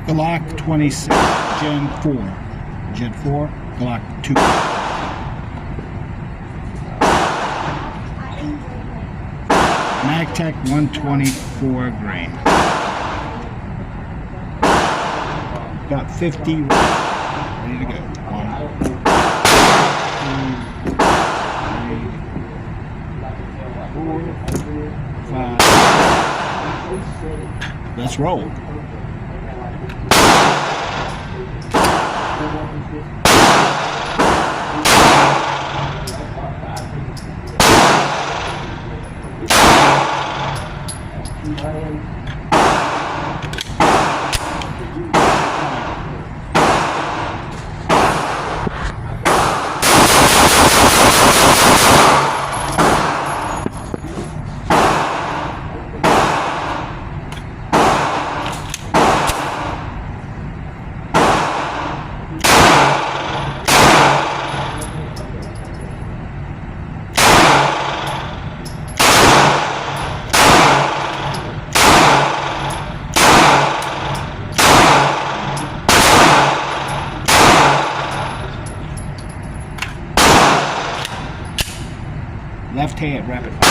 Glock 26, Gen 4. Gen 4, Glock 2. MagTech 124 grain. Got 50 ready to go. 1, 2, 3, 4, 5. Let's roll. Left hand, rapid fire.